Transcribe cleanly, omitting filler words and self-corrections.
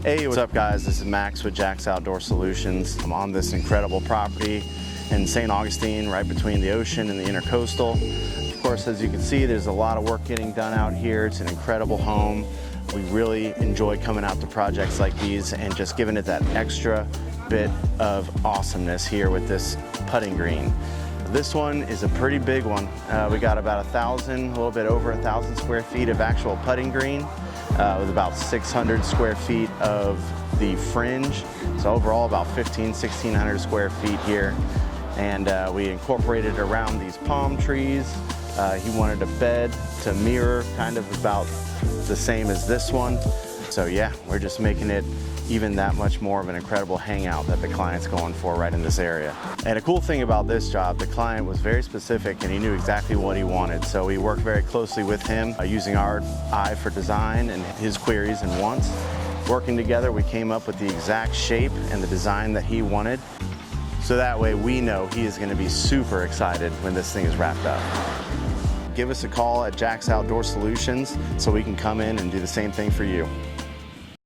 Hey, what's up guys? This is Max with Jax Outdoor Solutions. I'm on this incredible property in St. Augustine, right between the ocean and the Intracoastal. Of course, as you can see, there's a lot of work getting done out here. It's an incredible home. We really enjoy coming out to projects like these and just giving it that extra bit of awesomeness here with this putting green. This one is a pretty big one. We got about a little bit over 1,000 square feet of actual putting green, with about 600 square feet of the fringe. So overall about 1,600 square feet here. And we incorporated around these palm trees. He wanted a bed to mirror kind of about the same as this one. So yeah, we're just making it even that much more of an incredible hangout that the client's going for right in this area. And a cool thing about this job, the client was very specific and he knew exactly what he wanted. So we worked very closely with him using our eye for design and his queries and wants. Working together, we came up with the exact shape and the design that he wanted. So that way we know he is gonna be super excited when this thing is wrapped up. Give us a call at Jax Outdoor Solutions so we can come in and do the same thing for you.